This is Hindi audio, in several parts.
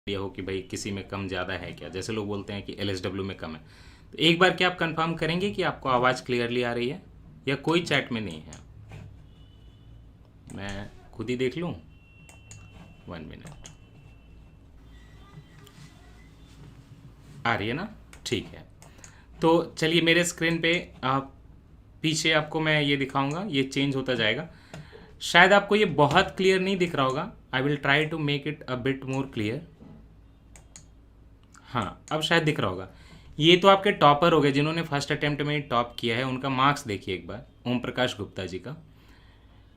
आइडिया हो कि भाई किसी में कम ज़्यादा है क्या, जैसे लोग बोलते हैं कि एलएसडब्ल्यू में कम है। तो एक बार क्या आप कंफर्म करेंगे कि आपको आवाज़ क्लियरली आ रही है या कोई चैट में नहीं है? मैं खुद ही देख लूँ, 1 मिनट। आ रही है ना? ठीक है। तो चलिए मेरे स्क्रीन पे आप पीछे आपको मैं ये दिखाऊंगा, ये चेंज होता जाएगा। शायद आपको ये बहुत क्लियर नहीं दिख रहा होगा। I will try to make it a bit more clear. हाँ, अब शायद दिख रहा होगा। ये तो आपके टॉपर हो गए जिन्होंने फर्स्ट अटेम्प्ट में टॉप किया है, उनका मार्क्स देखिए एक बार, ओम प्रकाश गुप्ता जी का।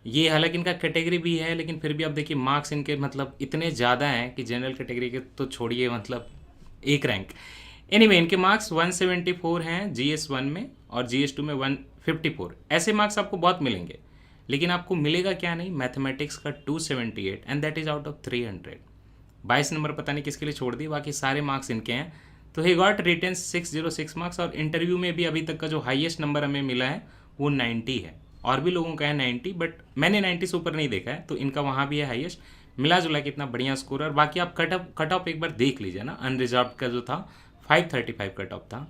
ये हालांकि इनका कैटेगरी भी है, लेकिन फिर भी आप देखिए मार्क्स इनके मतलब इतने ज़्यादा हैं कि जनरल कैटेगरी के तो छोड़िए, मतलब एक रैंक। एनीवे इनके मार्क्स 174 हैं GS1 में और GS2 में 154। ऐसे मार्क्स आपको बहुत मिलेंगे, लेकिन आपको मिलेगा क्या नहीं, मैथमेटिक्स का 278 and that is out of 300। 22 number पता नहीं किसके लिए छोड़ दिए, बाकी सारे मार्क्स इनके हैं। तो ही गॉट रिटन 606 मार्क्स, और इंटरव्यू में भी अभी तक का जो हाईएस्ट नंबर हमें मिला है वो 90 है। और भी लोगों का है 90, बट मैंने 90 से ऊपर नहीं देखा है, तो इनका वहाँ भी है हाईएस्ट। मिला जुला के इतना बढ़िया स्कोर। और बाकी आप कट ऑफ एक बार देख लीजिए ना, अनरिजर्व का जो था 535 कट ऑफ था।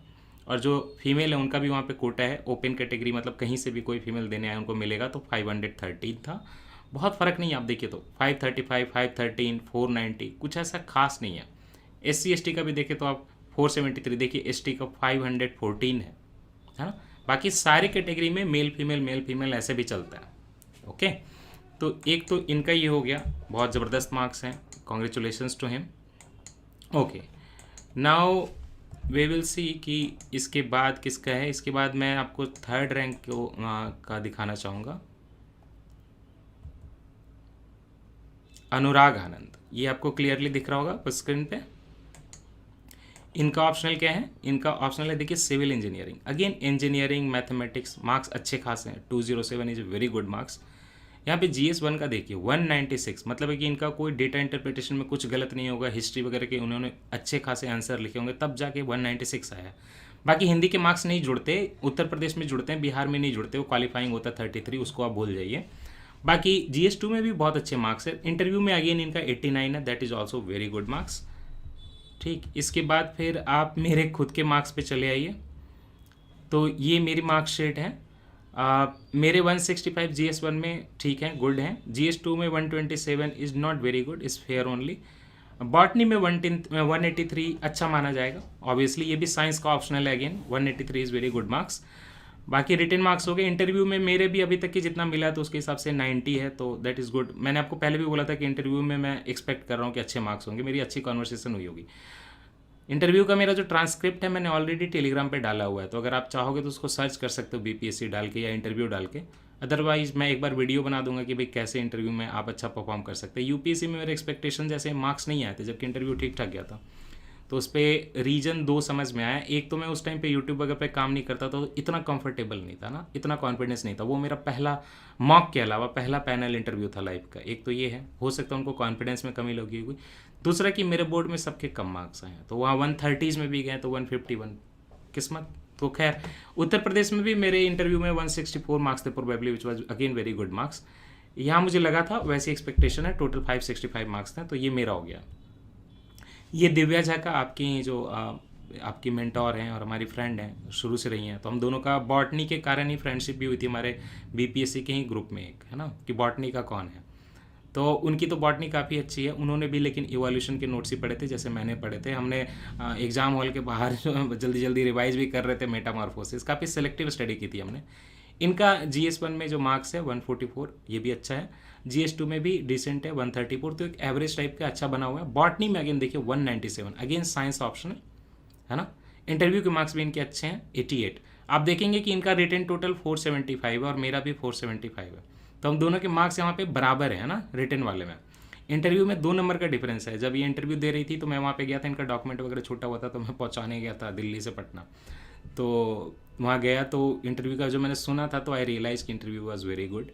और जो फीमेल है उनका भी वहाँ पे कोटा है, ओपन कैटेगरी, मतलब कहीं से भी कोई फीमेल देने आए उनको मिलेगा, तो 513 था। बहुत फ़र्क नहीं है, आप देखिए तो 535, 513, 490, कुछ ऐसा खास नहीं है। SC ST का भी देखें तो आप 473, देखिए ST का 514 है ना। बाकी सारे कैटेगरी में मेल फीमेल ऐसे भी चलता है। ओके, तो एक तो इनका ये हो गया, बहुत ज़बरदस्त मार्क्स हैं, congratulations to him. Okay, now we will see कि इसके बाद किसका है। इसके बाद मैं आपको थर्ड रैंक को का दिखाना चाहूँगा, अनुराग आनंद। ये आपको क्लियरली दिख रहा होगा स्क्रीन पे। इनका ऑप्शनल क्या है, इनका ऑप्शनल है देखिए civil engineering. Again engineering mathematics marks अच्छे खासे हैं, 207 इज वेरी गुड मार्क्स। यहाँ पे GS1 का देखिए 196, मतलब है कि इनका कोई डेटा इंटरप्रिटेशन में कुछ गलत नहीं होगा, हिस्ट्री वगैरह के उन्होंने अच्छे खासे आंसर लिखे होंगे, तब जाके 196 आया है। बाकी हिंदी के मार्क्स नहीं जुड़ते, उत्तर प्रदेश में जुड़ते हैं, बिहार में नहीं जुड़ते, वो क्वालिफाइंग होता है 33, उसको आप भूल जाइए। बाकी GS2 में भी बहुत अच्छे मार्क्स है। इंटरव्यू में अगेन इनका 89 है, that is also very good marks. ठीक, इसके बाद फिर आप मेरे खुद के मार्क्स पे चले आइए। तो ये मेरी मार्कशीट है। मेरे 165 GS1 में ठीक है, गुड हैं। GS2 में 127 is not very good, is fair only. Botany में 183 अच्छा माना जाएगा, ऑब्वियसली ये भी साइंस का ऑप्शनल है। Again 183 is very good marks. बाकी रिटन मार्क्स हो गए। इंटरव्यू में मेरे भी अभी तक की जितना मिला है तो उसके हिसाब से 90 है, तो दैट इज़ गुड। मैंने आपको पहले भी बोला था कि इंटरव्यू में मैं एक्सपेक्ट कर रहा हूँ कि अच्छे मार्क्स होंगे, मेरी अच्छी कॉन्वर्सेशन हुई होगी। इंटरव्यू का मेरा जो ट्रांसक्रिप्ट है मैंने ऑलरेडी टेलीग्राम पे डाला हुआ है, तो अगर आप चाहोगे तो उसको सर्च कर सकते हो BPSC डाल के या इंटरव्यू डाल के। अदरवाइज मैं एक बार वीडियो बना दूंगा कि भाई कैसे इंटरव्यू में आप अच्छा परफॉर्म कर सकते हैं। UPSC में मेरे एक्सपेक्टेशन जैसे मार्क्स नहीं आए थे, जबकि इंटरव्यू ठीक ठाक गया था। तो उस पर रीजन दो समझ में आया। एक तो मैं उस टाइम पे यूट्यूब वगैरह पे काम नहीं करता था, तो इतना कंफर्टेबल नहीं था ना, इतना कॉन्फिडेंस नहीं था। वो मेरा पहला मॉक के अलावा पहला पैनल इंटरव्यू था लाइव का। एक तो ये है, हो सकता है उनको कॉन्फिडेंस में कमी लगी हुई। दूसरा कि मेरे बोर्ड में सबके कम मार्क्स आए हैं, तो वहाँ 130s में भी गए तो 151 किस्मत। तो खैर उत्तर प्रदेश में भी मेरे इंटरव्यू में 164 मार्क्स थे probably, which was again very good marks. यहाँ मुझे लगा था वैसी एक्सपेक्टेशन है, टोटल 565 मार्क्स थे, तो ये मेरा हो गया। ये दिव्या झा का, आपकी जो आपकी मेंटोर हैं और हमारी फ्रेंड हैं, शुरू से रही हैं, तो हम दोनों का बॉटनी के कारण ही फ्रेंडशिप भी हुई थी हमारे BPSC के ही ग्रुप में, एक है ना कि बॉटनी का कौन है। तो उनकी तो बॉटनी काफ़ी अच्छी है, उन्होंने भी लेकिन इवोल्यूशन के नोट्स ही पढ़े थे जैसे मैंने पढ़े थे। हमने एग्ज़ाम हॉल के बाहर जल्दी जल्दी रिवाइज भी कर रहे थे, मेटामॉर्फोसिस, काफ़ी सेलेक्टिव स्टडी की थी हमने। इनका GS1 में जो मार्क्स है 144, ये भी अच्छा है। GS2 में भी डिसेंट है 134, तो एक एवरेज टाइप का अच्छा बना हुआ है। बॉटनी में अगेन देखिए 197, अगेन साइंस ऑप्शन है ना। इंटरव्यू के मार्क्स भी इनके अच्छे हैं 88। आप देखेंगे कि इनका रिटन टोटल 475 है और मेरा भी 475 है, तो हम दोनों के मार्क्स यहाँ पे बराबर है ना रिटन वाले में। इंटरव्यू में 2 नंबर का डिफरेंस है। जब ये इंटरव्यू दे रही थी तो मैं वहाँ पे गया था, इनका डॉक्यूमेंट वगैरह छूटा हुआ था, तो मैं पहुँचाने गया था दिल्ली से पटना। तो वहाँ गया तो इंटरव्यू का जो मैंने सुना था, तो आई रियलाइज कि interview was very good.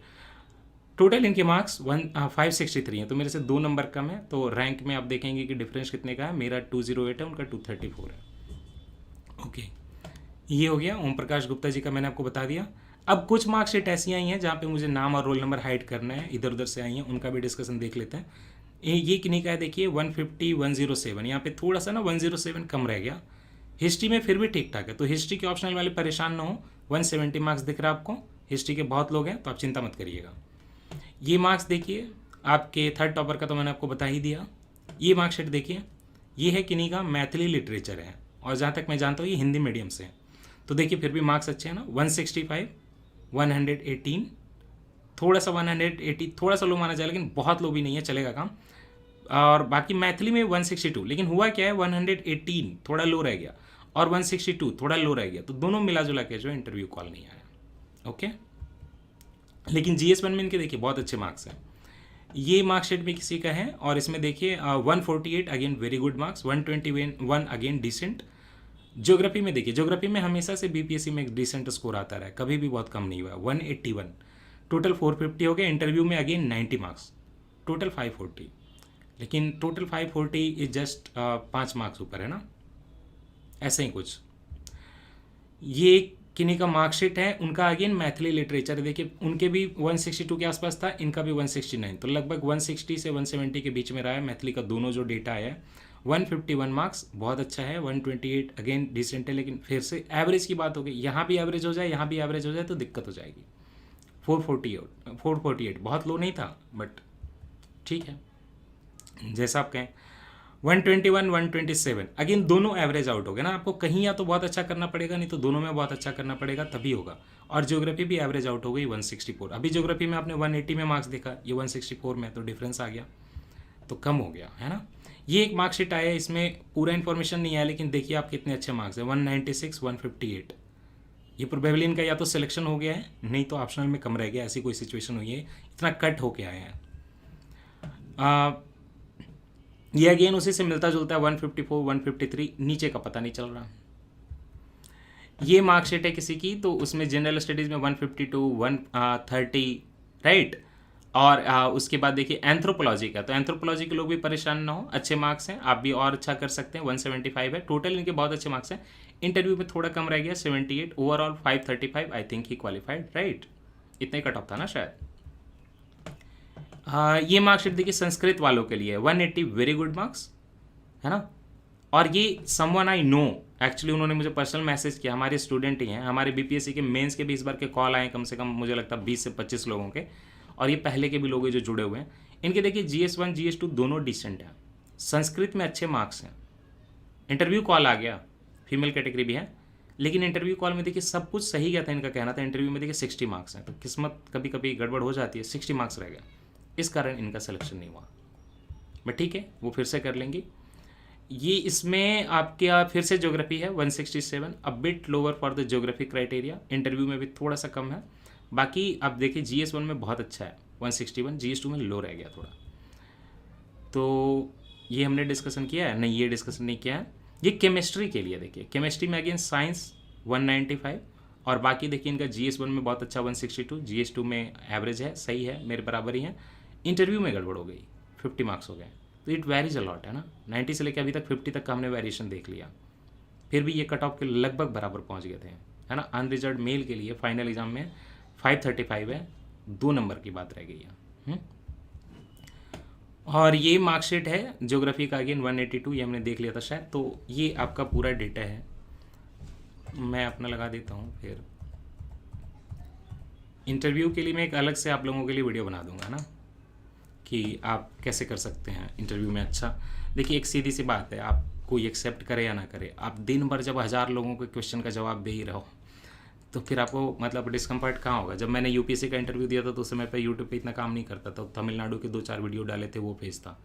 Total इनके मार्क्स 563 हैं, तो मेरे से 2 नंबर कम है। तो रैंक में आप देखेंगे कि डिफरेंस कितने का है, मेरा 208 है, उनका 234 है। ओके, ये हो गया। ओम प्रकाश गुप्ता जी का मैंने आपको बता दिया। अब कुछ मार्कशीट ऐसी आई हैं जहाँ पे मुझे नाम और रोल नंबर हाइड करना है, इधर उधर से आई हैं, उनका भी डिस्कशन देख लेते हैं। ये किन्हीं का है देखिए 150 107, यहाँ पे थोड़ा सा ना 107 कम रह गया। हिस्ट्री में फिर भी ठीक ठाक है, तो हिस्ट्री के ऑप्शनल वाले परेशान ना हो। 170 मार्क्स दिख रहा है आपको, हिस्ट्री के बहुत लोग हैं तो आप चिंता मत करिएगा। ये मार्क्स देखिए आपके थर्ड टॉपर का तो मैंने आपको बता ही दिया। ये मार्कशीट देखिए, ये है किन्हीं का मैथिली लिटरेचर है, और जहाँ तक मैं जानता हूँ ये हिंदी मीडियम से है। तो देखिए फिर भी मार्क्स अच्छे हैं ना, 165 118, थोड़ा सा 180 थोड़ा सा लो माना जाए, लेकिन बहुत लो भी नहीं है, चलेगा काम। और बाकी मैथिली में 162, लेकिन हुआ क्या है 118 थोड़ा लो रह गया, और 162 थोड़ा लो रह गया, तो दोनों मिला जुला के जो इंटरव्यू कॉल नहीं आया। ओके, लेकिन GS1 में इनके देखिए बहुत अच्छे मार्क्स हैं। ये मार्कशीट भी किसी का है, और इसमें देखिए 148 again very good marks, 121 again decent. Geography में देखिए, ज्योग्राफी में हमेशा से BPSC में एक डिसेंट स्कोर आता रहा है, कभी भी बहुत कम नहीं हुआ। 181 टोटल 450 हो गया। इंटरव्यू में अगेन 90 मार्क्स, टोटल 540, लेकिन टोटल 540 इज जस्ट 5 मार्क्स ऊपर है ना, ऐसे ही कुछ। ये किन्हीं का मार्कशीट है, उनका अगेन मैथिली लिटरेचर देखिए, उनके भी 162 के आसपास था, इनका भी 169, तो लगभग 160 से 170 के बीच में रहा है मैथिली का दोनों जो डेटा है। 151 मार्क्स बहुत अच्छा है, 128 अगेन डिसेंट है, लेकिन फिर से एवरेज की बात हो गई, यहाँ भी एवरेज हो जाए, यहाँ भी एवरेज हो जाए तो दिक्कत हो जाएगी। 448 बहुत लो नहीं था, बट ठीक है जैसा आप कहें। 121 127 अगेन दोनों एवरेज आउट हो गए ना, आपको कहीं या तो बहुत अच्छा करना पड़ेगा, नहीं तो दोनों में बहुत अच्छा करना पड़ेगा तभी होगा। और ज्योग्राफी भी एवरेज आउट हो गई 164। अभी ज्योग्राफी में आपने 180 में मार्क्स देखा, ये 164 में, तो डिफरेंस आ गया, तो कम हो गया है ना। ये एक मार्कशीट आया है, इसमें पूरा इन्फॉर्मेशन नहीं आया, लेकिन देखिए आप कितने अच्छे मार्क्स है, 196 158। ये प्रोबेबली इनका या तो सिलेक्शन हो गया है, नहीं तो ऑप्शनल में कम रह गया, ऐसी कोई सिचुएशन हुई है, इतना कट होके आए हैं। ये अगेन उसी से मिलता जुलता है, 154 153, नीचे का पता नहीं चल रहा। ये मार्कशीट है किसी की, तो उसमें जनरल स्टडीज़ में 152 130 राइट। और उसके बाद देखिए एंथ्रोपोलॉजी का, तो एंथ्रोपोलॉजी के लोग भी परेशान ना हो, अच्छे मार्क्स हैं, आप भी और अच्छा कर सकते हैं। 175 है टोटल, इनके बहुत अच्छे मार्क्स हैं। इंटरव्यू में थोड़ा कम रह गया 78, overall 535, I think he qualified right, इतना ही कट ऑफ था ना शायद। हाँ, ये मार्कशीट देखिए संस्कृत वालों के लिए 180 वेरी गुड मार्क्स है ना। और ये समवन आई नो, एक्चुअली उन्होंने मुझे पर्सनल मैसेज किया, हमारे स्टूडेंट ही हैं, हमारे BPSC के मेंस के भी इस बार के कॉल आए कम से कम, मुझे लगता है 20 से 25 लोगों के, और ये पहले के भी लोग हैं जो जुड़े हुए हैं। इनके देखिए GS1 GS2 दोनों डिसेंट हैं, संस्कृत में अच्छे मार्क्स हैं। इंटरव्यू कॉल आ गया, फीमेल कैटेगरी भी है, लेकिन इंटरव्यू कॉल में देखिए सब कुछ सही गया था, इनका कहना था। इंटरव्यू में देखिए 60 मार्क्स हैं, तो किस्मत कभी कभी गड़बड़ हो जाती है, 60 मार्क्स रह गया, इस कारण इनका सिलेक्शन नहीं हुआ। बट ठीक है, वो फिर से कर लेंगी। ये इसमें आपके फिर से ज्योग्राफी है 167, a bit lower for the geography criteria, interview में भी थोड़ा सा कम है। बाकी आप देखिए GS1 में बहुत अच्छा है 161, GS2 में लो रह गया थोड़ा। तो ये हमने डिस्कशन किया है, नहीं ये डिस्कशन नहीं किया है। ये केमिस्ट्री के लिए देखिए, केमिस्ट्री में अगेन साइंस 195, और बाकी देखिए इनका GS1 में बहुत अच्छा 162, GS2 में एवरेज है, सही है, मेरे बराबर ही है। इंटरव्यू में गड़बड़ हो गई, 50 मार्क्स हो गए, तो इट वेरीज अलॉट है ना, 90 से लेकर अभी तक 50 तक का हमने वेरिएशन देख लिया, फिर भी ये कट ऑफ के लगभग बराबर पहुंच गए थे है ना। अनरिजर्व मेल के लिए फाइनल एग्जाम में 535 है, 2 नंबर की बात रह गई है। और ये मार्कशीट है ज्योग्राफी का अगेन 182, ये हमने देख लिया था शायद। तो ये आपका पूरा डेटा है, मैं अपना लगा देता हूँ, फिर इंटरव्यू के लिए मैं एक अलग से आप लोगों के लिए वीडियो बना दूंगा ना, कि आप कैसे कर सकते हैं इंटरव्यू में अच्छा। देखिए एक सीधी सी बात है, आप कोई एक्सेप्ट करे या ना करे, आप दिन भर जब 1000 लोगों के क्वेश्चन का जवाब दे ही रहो, तो फिर आपको मतलब डिस्कम्फर्ट कहाँ होगा। जब मैंने UPSC का इंटरव्यू दिया था तो उस समय पर यूट्यूब पे इतना काम नहीं करता था, तमिलनाडु के 2-4 वीडियो डाले थे, वो भेजता।